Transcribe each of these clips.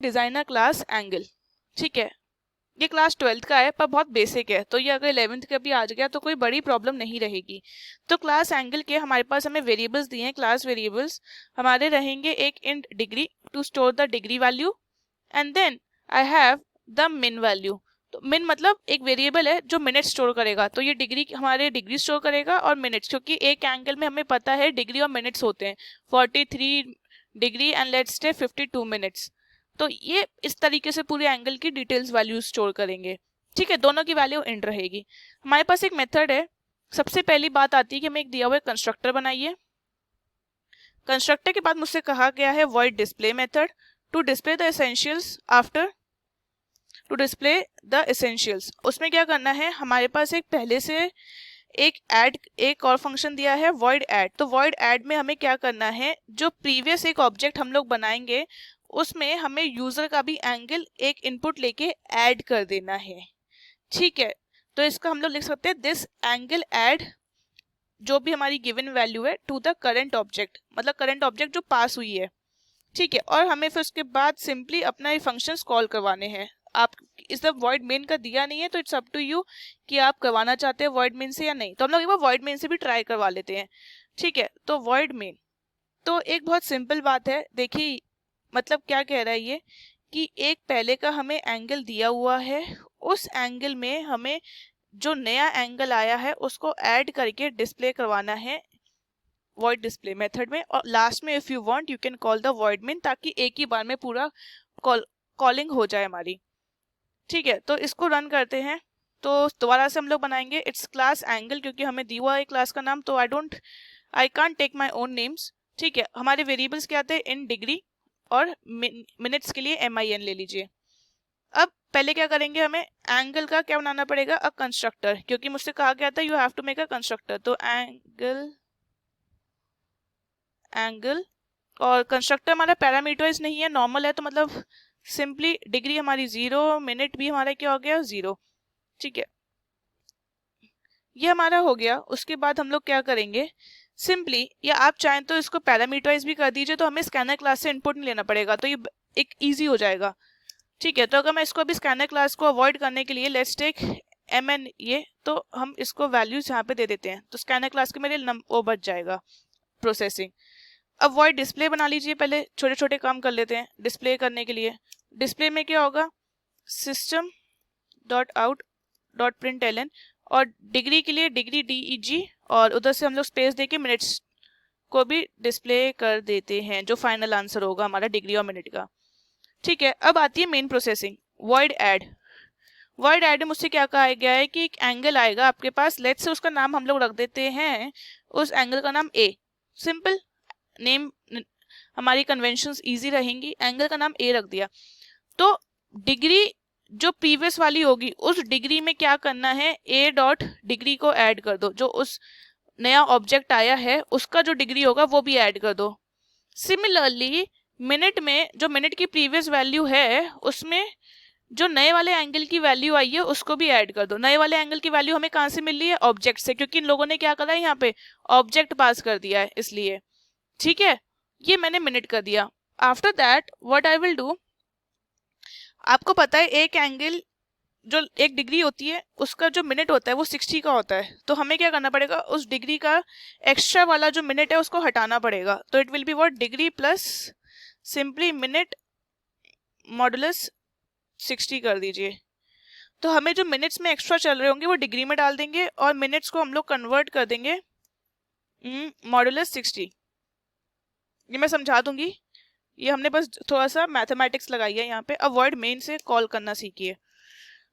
Designer class angle, ठीक है। ये क्लास 12th का है पर बहुत बेसिक है, तो ये अगर 11th का भी आ गया तो कोई बड़ी प्रॉब्लम नहीं रहेगी। तो क्लास एंगल के हमारे पास हमें वेरिएबल्स दिए हैं, क्लास वेरिएबल्स हमारे रहेंगे एक in degree to store the degree value, and then I have the min value. तो मिन मतलब एक वेरिएबल है जो मिनट स्टोर करेगा, तो ये डिग्री हमारे डिग्री स्टोर करेगा और मिनट्स, क्योंकि एक एंगल में हमें पता है डिग्री और मिनट्स होते हैं, 43 degree and let's say 52 minutes. तो ये इस तरीके से पूरे एंगल की डिटेल्स वैल्यू स्टोर करेंगे, ठीक है। दोनों की वैल्यू इंट रहेगी। हमारे पास एक मेथड है। सबसे पहली बात आती है कि हमें एक दिया हुआ कंस्ट्रक्टर बनाइए। कंस्ट्रक्टर के बाद मुझसे कहा गया है void display method to display the essentials after to display the essentials. उसमें क्या करना है, हमारे पास एक पहले से एक और फंक्शन दिया है वॉइड ऐड। तो वॉइड ऐड में हमें क्या करना है, जो प्रीवियस एक ऑब्जेक्ट हम लोग बनाएंगे उसमें हमें यूजर का भी एंगल एक इनपुट लेके ऐड कर देना है, ठीक है। तो इसका हम लोग लिख सकते हैं दिस एंगल ऐड जो भी हमारी गिवन वैल्यू है टू द करंट ऑब्जेक्ट, मतलब करंट ऑब्जेक्ट जो पास हुई है, ठीक है। और हमें फिर उसके बाद सिंपली अपना ये फंक्शंस कॉल करवाने हैं। आप इस वॉइड मेन का दिया नहीं है तो इट्स अप टू यू कि आप करवाना चाहते हैं वॉइड मेन से या नहीं। तो हम लोग एक बार वॉइड मेन से भी ट्राई करवा लेते हैं, ठीक है। तो वॉइड मेन, तो एक बहुत सिंपल बात है, देखिए मतलब क्या कह रहा है ये कि एक पहले का हमें एंगल दिया हुआ है, उस एंगल में हमें जो नया एंगल आया है उसको ऐड करके डिस्प्ले करवाना है वॉइड डिस्प्ले मेथड में। और लास्ट में if you want you can call the void main, ताकि एक ही बार में पूरा कॉलिंग हो जाए हमारी, ठीक है। तो इसको रन करते हैं। तो दोबारा से हम लोग बनाएंगे इट्स क्लास एंगल, क्योंकि हमें दिया हुआ है क्लास का नाम, तो I can't take my own names, ठीक है। हमारे वेरिएबल्स क्या आते हैं, इन डिग्री और मिनट्स के लिए MIN ले लीजिए। अब पहले क्या करेंगे, हमें एंगल का क्या बनाना पड़ेगा, अ कंस्ट्रक्टर, क्योंकि मुझसे कहा गया था you have to make a constructor. तो एंगल और कंस्ट्रक्टर हमारा पैरामीटराइज नहीं है, नॉर्मल है, तो मतलब सिंपली डिग्री हमारी 0, मिनट भी हमारा क्या हो गया 0, ठीक है। ये हमारा हो गया। उसके बाद हम लोग क्या करेंगे, सिंपली, या आप चाहें तो इसको पैरामीटराइज भी कर दीजिए, तो हमें स्कैनर क्लास से इनपुट नहीं लेना पड़ेगा, तो ये एक इजी हो जाएगा, ठीक है। तो अगर मैं इसको अभी स्कैनर क्लास को अवॉइड करने के लिए लेट्स टेक MN ये, तो हम इसको वैल्यूज यहाँ पे दे देते हैं, तो स्कैनर क्लास के मेरे वो बच जाएगा प्रोसेसिंग। अब वॉइड डिस्प्ले बना लीजिए, पहले छोटे छोटे काम कर लेते हैं डिस्प्ले करने के लिए। डिस्प्ले में क्या होगा, system dot out dot print और डिग्री के लिए डिग्री DEG, और उधर से हम लोग स्पेस देके मिनट्स को भी डिस्प्ले कर देते हैं, जो फाइनल आंसर होगा हमारा डिग्री और मिनट का, ठीक है। अब आती है main processing, void add. Void add में मुझसे क्या कहा गया है कि एक एंगल आएगा आपके पास, लेट्स से उसका नाम हम लोग रख देते हैं, उस एंगल का नाम A, सिंपल नेम, हमारी कन्वेंशंस इजी रहेंगी, एंगल का नाम A रख दिया। तो डिग्री जो प्रीवियस वाली होगी उस डिग्री में क्या करना है, A डॉट डिग्री को ऐड कर दो, जो उस नया ऑब्जेक्ट आया है उसका जो डिग्री होगा वो भी ऐड कर दो। सिमिलरली मिनट में जो मिनट की प्रीवियस वैल्यू है उसमें जो नए वाले एंगल की वैल्यू आई है उसको भी ऐड कर दो। नए वाले एंगल की वैल्यू हमें कहाँ से मिल रही है, ऑब्जेक्ट से, क्योंकि इन लोगों ने क्या करा है यहाँ पे ऑब्जेक्ट पास कर दिया है इसलिए, ठीक है। ये मैंने मिनट कर दिया। After that what I will do, आपको पता है एक एंगल जो एक डिग्री होती है उसका जो मिनट होता है वो 60 का होता है, तो हमें क्या करना पड़ेगा, उस डिग्री का एक्स्ट्रा वाला जो मिनट है उसको हटाना पड़ेगा। तो it will be what, degree plus simply minute modulus 60 कर दीजिए। तो हमें जो मिनट्स में एक्स्ट्रा चल रहे होंगे वो डिग्री में डाल देंगे और मिनट्स को हम लोग कन्वर्ट कर देंगे मॉडुलस 60। ये मैं समझा दूंगी, ये हमने बस थोड़ा सा मैथमेटिक्स लगाई है यहाँ पे। अब वर्ड मेन से कॉल करना सीखिए।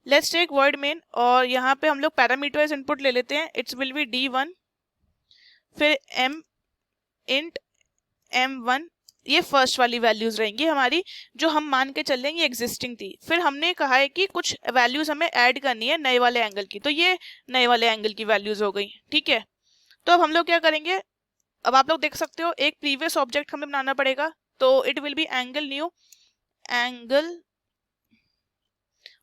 लेट्स टेक वर्ड मेन और यहाँ पे हम लोग पैरामीटराइज इनपुट ले लेते हैं, इट्स विल बी D1, फिर M इंट M1, ये फर्स्ट वाली वैल्यूज रहेंगी हमारी, जो हम मान के चल लेंगे एग्जिस्टिंग थी। फिर हमने कहा है कि कुछ वैल्यूज हमें ऐड करनी है नए वाले एंगल की, तो ये नए वाले एंगल की वैल्यूज हो गई, ठीक है। तो अब हम लोग क्या करेंगे, अब आप लोग देख सकते हो एक प्रीवियस ऑब्जेक्ट हमें बनाना पड़ेगा, तो it will be angle new angle,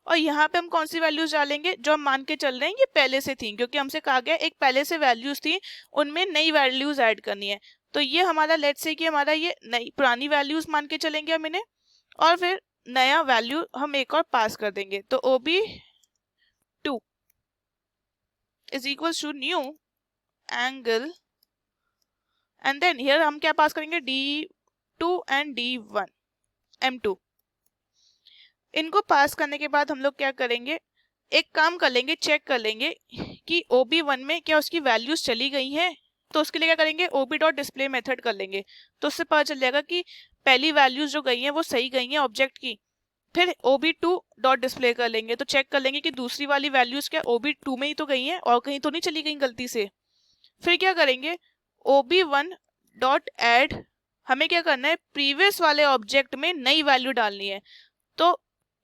और यहाँ पे हम कौन सी वैल्यूज डालेंगे, जो हम मान के चल रहे हैं ये पहले से थी, क्योंकि हमसे कहा गया एक पहले से वैल्यूज थी उनमें नई वैल्यूज ऐड करनी है। तो ये हमारा लेट्स से कि हमारा ये नई पुरानी वैल्यूज मान के चलेंगे हम इन्हें, और फिर नया वैल्यू हम एक और पास कर देंगे, तो OB2 is equal to new angle, and then here हम क्या पास करेंगे, D2 एंड D1 M2। इनको पास करने के बाद हम लोग क्या करेंगे, एक काम कर लेंगे, चेक कर लेंगे कि OB1 में क्या उसकी वैल्यूज चली गई हैं। तो उसके लिए क्या करेंगे, OB.display मेथड कर लेंगे, तो उससे पता चल जाएगा कि पहली वैल्यूज जो गई हैं वो सही गई हैं ऑब्जेक्ट की। फिर OB2.display कर लेंगे, तो चेक कर लेंगे कि दूसरी वाली वैल्यूज क्या OB2 में ही तो गई हैं और कहीं तो नहीं चली गई गलती से। फिर क्या करेंगे, OB1.add, हमें क्या करना है, प्रीवियस वाले ऑब्जेक्ट में नई वैल्यू डालनी है। तो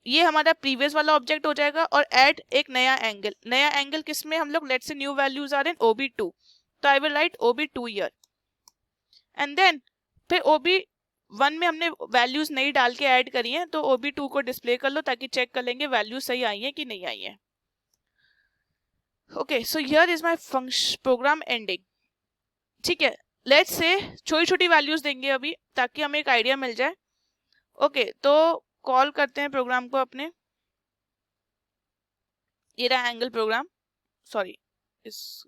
ये हमारा प्रीवियस वाला ऑब्जेक्ट हो जाएगा, और ऐड एक नया एंगल। नया एंगल किसमें, हम लोग लेट्स से न्यू वैल्यूज आ रहे हैं OB2, तो I will write OB2 here, and then फिर OB1 में हमने वैल्यूज नहीं डाल के ऐड करी हैं, तो OB2 को डिस्प्ले कर लो ताकि चेक कर लेंगे वैल्यू सही आई है कि नहीं आई है। Okay, so here is my program ending. ठीक है, लेट्स से छोटी छोटी वैल्यूज देंगे अभी ताकि हमें एक आइडिया मिल जाए। ओके, तो कॉल करते हैं प्रोग्राम को अपने, ये रहा एंगल प्रोग्राम, सॉरी इस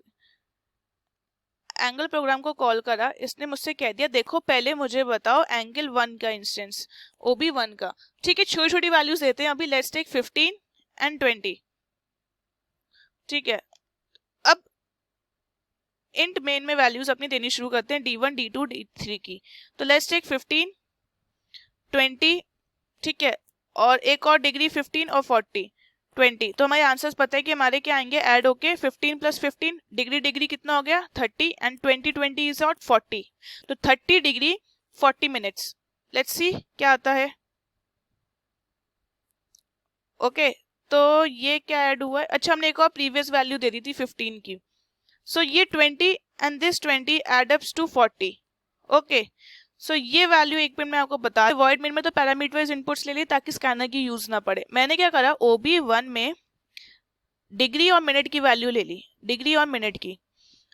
एंगल प्रोग्राम को कॉल करा। इसने मुझसे कह दिया देखो पहले मुझे बताओ एंगल 1 का इंस्टेंस OB1 का। ठीक है, छोटी छोटी वैल्यूज देते हैं अभी, लेट्स टेक 15 एंड 20। ठीक है, अब इंट मेन में वैल्यूज अपनी देनी शुरू करते हैं D1 D2 D3 की। तो लेट्स टेक 15 20, ठीक है, और एक और डिग्री 15 और 40 20। तो हमारे आंसर्स पता है कि हमारे क्या आएंगे, ऐड होके 15 + 15 डिग्री डिग्री कितना हो गया 30, एंड 20 20 इज आउट 40, तो 30 डिग्री 40 मिनट्स। लेट्स सी क्या आता है। ओके, तो ये क्या ऐड हुआ है, अच्छा हमने एक और प्रीवियस वैल्यू दे दी थी 15 की, सो ये 20 एंड दिस 20 एडअप्स टू 40। ओके, सो ये वैल्यू एक मिनट में आपको बता, वॉइड मेन में तो पैरामीटर वाइज इनपुट्स ले ली ताकि स्कैनर की यूज ना पड़े। मैंने क्या करा, OB1 में डिग्री और मिनट की वैल्यू ले ली, डिग्री और मिनट की।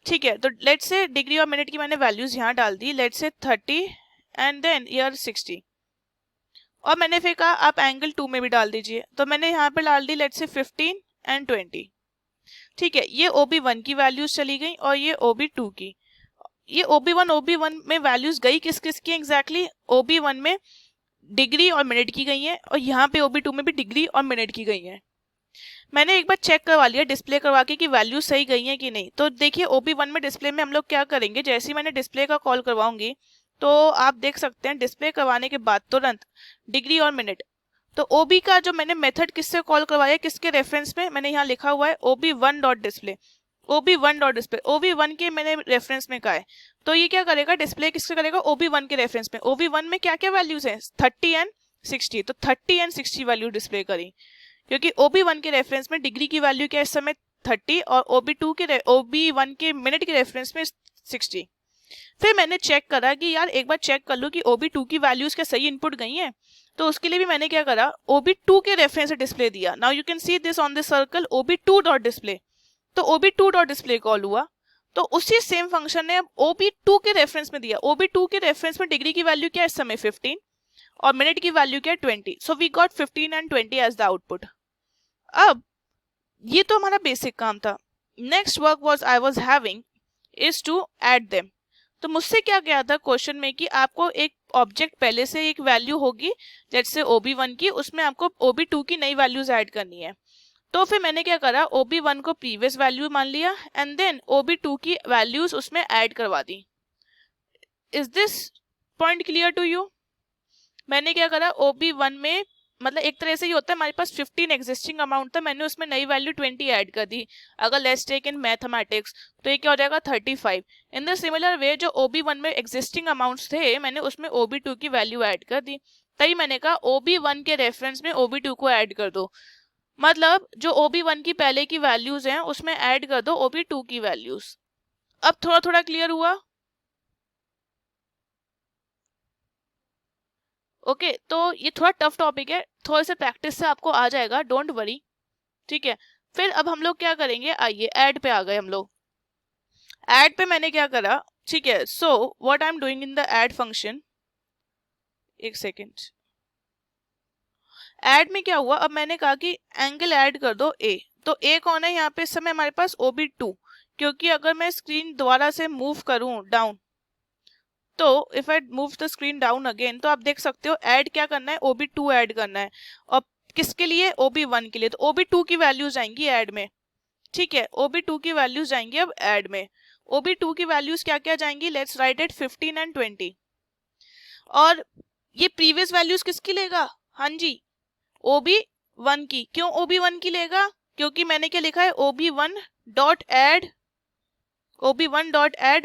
ठीक है, तो लेट्स से डिग्री और मिनट की मैंने वैल्यूज यहाँ डाल दी, let's say 30 and then year 60, और मैंने फिर कहा आप एंगल 2 में भी डाल दीजिए, तो मैंने यहाँ पे डाल दी लेट्स से 15 एंड 20। ठीक है, ये OB1 की वैल्यूज चली गई और ये OB2 की। ये OB1 में वैल्यूज गई किस किस की एग्जैक्टली, OB1 में डिग्री और मिनट की गई है, और यहाँ पे OB2 में भी डिग्री और मिनट की गई है। मैंने एक बार चेक करवा लिया डिस्प्ले करवा के कि वैल्यू सही गई है कि नहीं। तो देखिए OB1 में डिस्प्ले में हम लोग क्या करेंगे, जैसे ही मैंने डिस्प्ले का कॉल करवाऊंगी तो आप देख सकते हैं डिस्प्ले करवाने के बाद तुरंत डिग्री और मिनट। तो OB का जो मैंने मेथड किससे कॉल करवाया, किसके रेफरेंस में, मैंने यहाँ लिखा हुआ है OB1.display, OB1.display, OB1 के मैंने रेफरेंस में कहा है। तो ये क्या करेगा, डिस्प्ले किससे करेगा, OB1 के रेफरेंस में। OB1 में क्या क्या वैल्यूज हैं, 30 एंड 60, तो 30 एंड 60 वैल्यू डिस्प्ले करी, क्योंकि OB1 के रेफरेंस में डिग्री की वैल्यू क्या इस समय 30 और OB1 के मिनट के रेफरेंस में 60। फिर मैंने चेक करा कि यार एक बार चेक कर लो कि OB2 की वैल्यूज क्या सही इनपुट गई हैं, तो उसके लिए भी मैंने क्या करा, OB2 के रेफरेंस से डिस्प्ले दिया। Now you can see this on this circle OB2.display, तो OB2.display कॉल हुआ, तो उसी सेम फंक्शन ने अब OB2 के रेफरेंस में दिया। OB2 के रेफरेंस में डिग्री की वैल्यू क्या है इस समय 15 और मिनट की वैल्यू क्या है 20, so we got 15 and 20 as the output. अब ये तो हमारा बेसिक काम था। Next work was I was having is to add them. तो मुझसे क्या गया था क्वेश्चन में कि आपको एक ऑब्जेक्ट पहले से एक वैल्यू होगी जैसे से OB1 की, उसमें आपको OB2 की नई वैल्यूज ऐड करनी है। तो फिर मैंने क्या करा, OB1 को प्रीवियस वैल्यू मान लिया एंड देन OB2 की वैल्यूज उसमें ऐड करवा दी। Is this point clear to you? मैंने क्या करा, OB1 में मतलब एक तरह से ये होता है हमारे पास 15 एग्जिस्टिंग अमाउंट था, मैंने उसमें नई वैल्यू 20 ऐड कर दी। अगर लेट्स टेक इन मैथमेटिक्स तो ये क्या हो जाएगा 35। इन द सिमिलर वे जो OB1 में एग्जिस्टिंग अमाउंट्स थे मैंने उसमें OB2 की वैल्यू ऐड कर दी। तभी मैंने कहा OB1 के रेफरेंस में OB2 को ऐड कर दो, मतलब जो OB1 की पहले की वैल्यूज हैं उसमें ऐड कर दो OB2 की वैल्यूज। अब थोड़ा थोड़ा क्लियर हुआ? ओके, तो ये थोड़ा टफ टॉपिक है, थोड़े से प्रैक्टिस से आपको आ जाएगा, डोंट वरी। ठीक है, फिर अब हम लोग क्या करेंगे, आइए ऐड पे आ गए हम लोग। ऐड पे मैंने क्या करा, ठीक है, so what I am doing in the add function, एक सेकेंड, ऐड में क्या हुआ, अब मैंने कहा कि एंगल ऐड कर दो ए, तो ए कौन है यहाँ पे इस समय हमारे पास OB2, क्योंकि अगर मैं स्क्रीन दोबारा से मूव करूं डाउन, तो if I move the screen down again, तो आप देख सकते हो ऐड क्या करना है, OB2 ऐड करना है, और किसके लिए, OB1 के लिए, तो OB2 की वैल्यूज आएंगी ऐड में, ठीक है, OB2 की वैल्यूज जाएंगी अब ऐड में, OB2 की वैल्यूज क्या क्या जाएंगी, लेट्स राइट इट 15 एंड 20, और ये प्रीवियस वैल्यूज किसकी लेगा, हाँ जी OB1 की, क्यों OB1 की लेगा, क्योंकि मैंने क्या लिखा है OB1 डॉट ऐड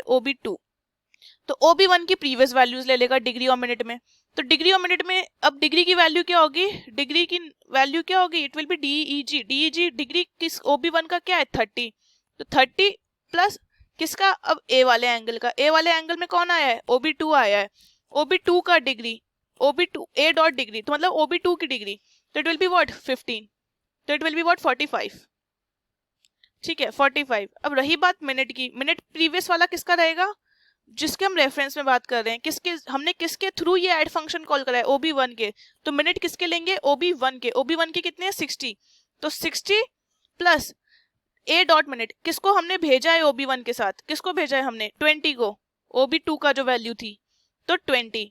OB2, तो OB1 की प्रीवियस वैल्यूज ले लेगा डिग्री और मिनट में, तो डिग्री और मिनट में अब डिग्री की वैल्यू क्या होगी, डिग्री की वैल्यू क्या होगी, it will be DEG degree किस OB1 का क्या है 30, तो 30 प्लस किसका, अब ए वाले एंगल का, ए वाले एंगल में कौन आया है, OB2 आया है, OB2 का डिग्री, OB2 ए डॉट डिग्री, तो मतलब OB2 की डिग्री, तो इट विल बी व्हाट 15, तो इट विल बी व्हाट 45, ठीक है 45। अब रही बात मिनट की, मिनट प्रीवियस वाला किसका रहेगा, जिसके हम रेफरेंस में बात कर रहे हैं, किसके हमने किसके थ्रू ये ऐड फंक्शन कॉल करा है, OB1 के, तो मिनट किसके लेंगे, OB1 के, OB1 के कितने हैं 60, तो 60 प्लस ए डॉट मिनट, किसको हमने भेजा है OB1 के साथ, किसको भेजा है हमने 20 को, OB2 का जो वैल्यू थी, तो 20,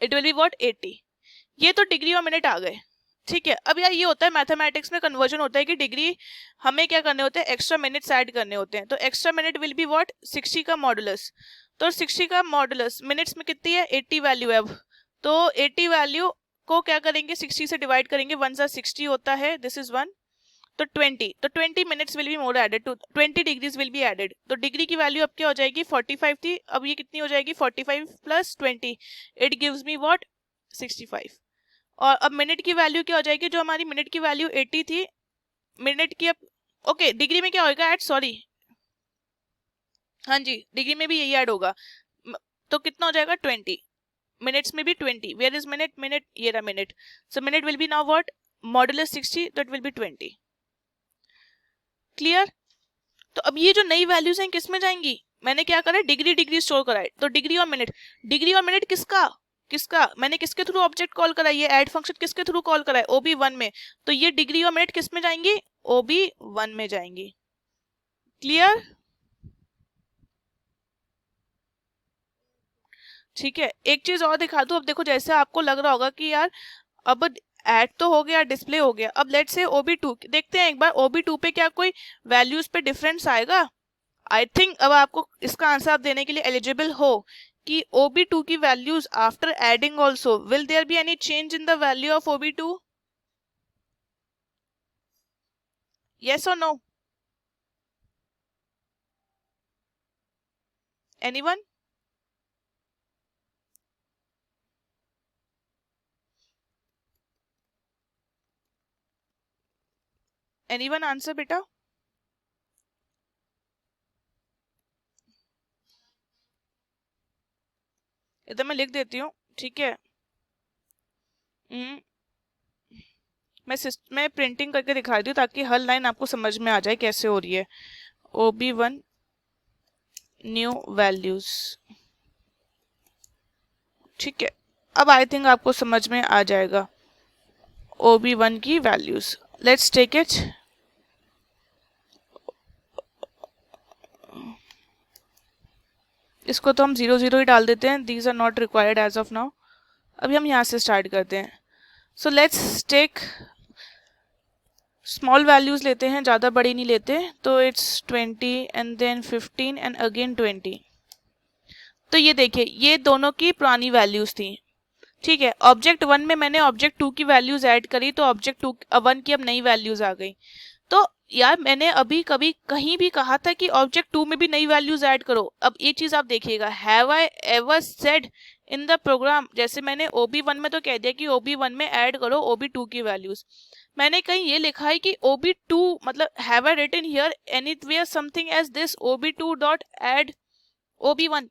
इट विल बी व्हाट 80, ये तो डिग्री और मिनट आ गए, ठीक है। अब यार ये होता है मैथमेटिक्स में कन्वर्जन होता है कि डिग्री हमें क्या करने होते हैं, एक्स्ट्रा मिनट्स ऐड करने होते हैं, तो extra minute will be what 60 का मॉडुलस, तो 60 का मॉडुलस मिनट्स में कितनी है 80 वैल्यू है, अब तो 80 वैल्यू को क्या करेंगे 60 से डिवाइड करेंगे, 1 सा 60 होता है, दिस इज 1, तो 20, तो 20 minutes will be more added to 20 degrees will be added, तो डिग्री की वैल्यू अब क्या हो जाएगी 45 थी, अब ये कितनी हो जाएगी 45 plus 20, it gives me what 65, और अब मिनट की वैल्यू क्या हो जाएगी, जो हमारी मिनट की वैल्यू 80 थी, मिनट की अब ओके डिग्री में क्या होगा ऐड, सॉरी हाँ जी डिग्री में भी यही ऐड होगा, तो कितना हो जाएगा 20, मिनट्स में भी 20, वेयर इज मिनट, मिनट ये रहा minute, so minute will be now what modulus 60, तो इट विल बी 20, क्लियर। तो अब ये जो नई वैल्यूज हैं किस में जाएंगी, मैंने क्या करा डिग्री डिग्री स्टोर करा है, तो डिग्री और मिनट किसका मैंने किसके थ्रू ऑब्जेक्ट कॉल करा, ये ऐड फंक्शन किसके थ्रू कॉल करा है OB1 में, तो ये डिग्री और मिनट किस में जाएंगी OB1 में जाएंगी, क्लियर, ठीक है। एक चीज और दिखा दूं, अब देखो जैसे आपको लग रहा होगा कि यार अब ऐड तो हो गया डिस्प्ले हो गया, अब लेट्स से OB2 देखते हैं एक बार, OB2 पे क्या कोई वैल्यूज पे डिफरेंस आएगा, आई थिंक अब आपको इसका आंसर आप देने के लिए एलिजिबल हो कि OB2 की values after adding also will there be any change in the value of OB2, yes or no, anyone, anyone answer बेटा, इधर मैं लिख देती हूँ, ठीक है, मैं प्रिंटिंग करके दिखा दी हूँ ताकि हर लाइन आपको समझ में आ जाए कैसे हो रही है, OB1 न्यू वैल्यूज, ठीक है, अब आई थिंक आपको समझ में आ जाएगा OB1 की वैल्यूज, लेट्स टेक इट, इसको तो हम 0 0 ही डाल देते हैं, these are not required as of now, अभी हम यहाँ से स्टार्ट करते हैं, so let's take small values लेते हैं, ज़्यादा बड़ी नहीं लेते, तो it's 20 and then 15 and again 20, तो ये देखिए ये दोनों की पुरानी वैल्यूज थी, ठीक है, ऑब्जेक्ट 1 में मैंने ऑब्जेक्ट 2 की वैल्यूज ऐड करी, तो ऑब्जेक्ट 1 की अब नई वैल्यूज आ गई, तो यार मैंने अभी कभी कहीं भी कहा था कि ऑब्जेक्ट 2 में भी नई वैल्यूज ऐड करो, अब ये चीज आप देखिएगा, have I ever said in the program, जैसे मैंने OB1 में तो कह दिया कि OB1 में ऐड करो OB2 की वैल्यूज, मैंने कहीं ये लिखा है कि OB2 मतलब have I written here anywhere something as this OB2 dot add OB1,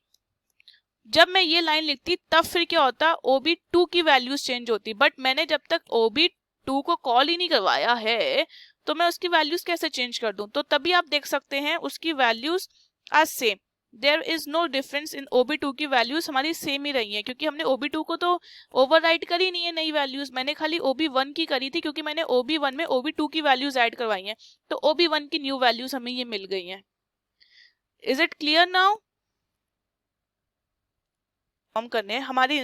जब मैं ये लाइन लिखती तब फिर क्या होता OB2 की वैल्यूज चेंज होती, बट मैंने जब तक OB2 को कॉल ही नहीं करवाया है तो मैं उसकी वैल्यूज कैसे चेंज कर दूं, तो तभी आप देख सकते हैं उसकी वैल्यूज आज same, there is no difference in OB2 की वैल्यूज हमारी सेम ही रही हैं, क्योंकि हमने OB2 को तो ओवरराइट करी नहीं है नई वैल्यूज, मैंने खाली OB1 की करी थी, क्योंकि मैंने OB1 में OB2 की वैल्यूज ऐड करवाई हैं, तो OB1 की न्यू वैल्यूज हमें ये मिल गई हैं। Is it clear now? हम करने हमारे